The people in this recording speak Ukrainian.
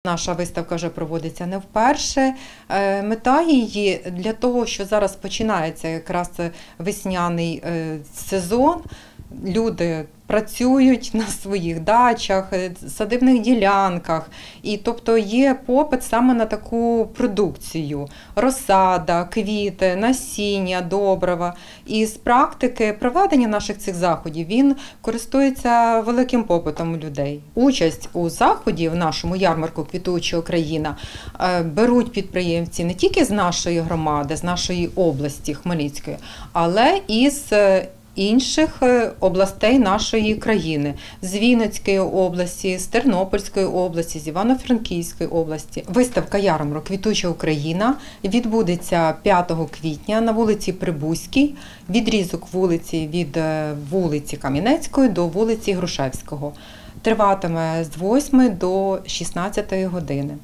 Наша виставка вже проводиться не вперше. Мета її для того, що зараз починається якраз весняний сезон. Люди працюють на своїх дачах, садибних ділянках, і тобто є попит саме на таку продукцію: розсада, квіти, насіння, добрива. І з практики проведення наших цих заходів він користується великим попитом у людей. Участь у заході в нашому ярмарку «Квітуюча Україна» беруть підприємці не тільки з нашої громади, з нашої області Хмельницької, але і з інших областей нашої країни, з Вінницької області, з Тернопільської області, з Івано-Франківської області. Виставка «Ярмарок. Квітуча Україна» відбудеться 5 квітня на вулиці Прибузькій, відрізок вулиці від вулиці Кам'янецької до вулиці Грушевського. Триватиме з 8 до 16 години.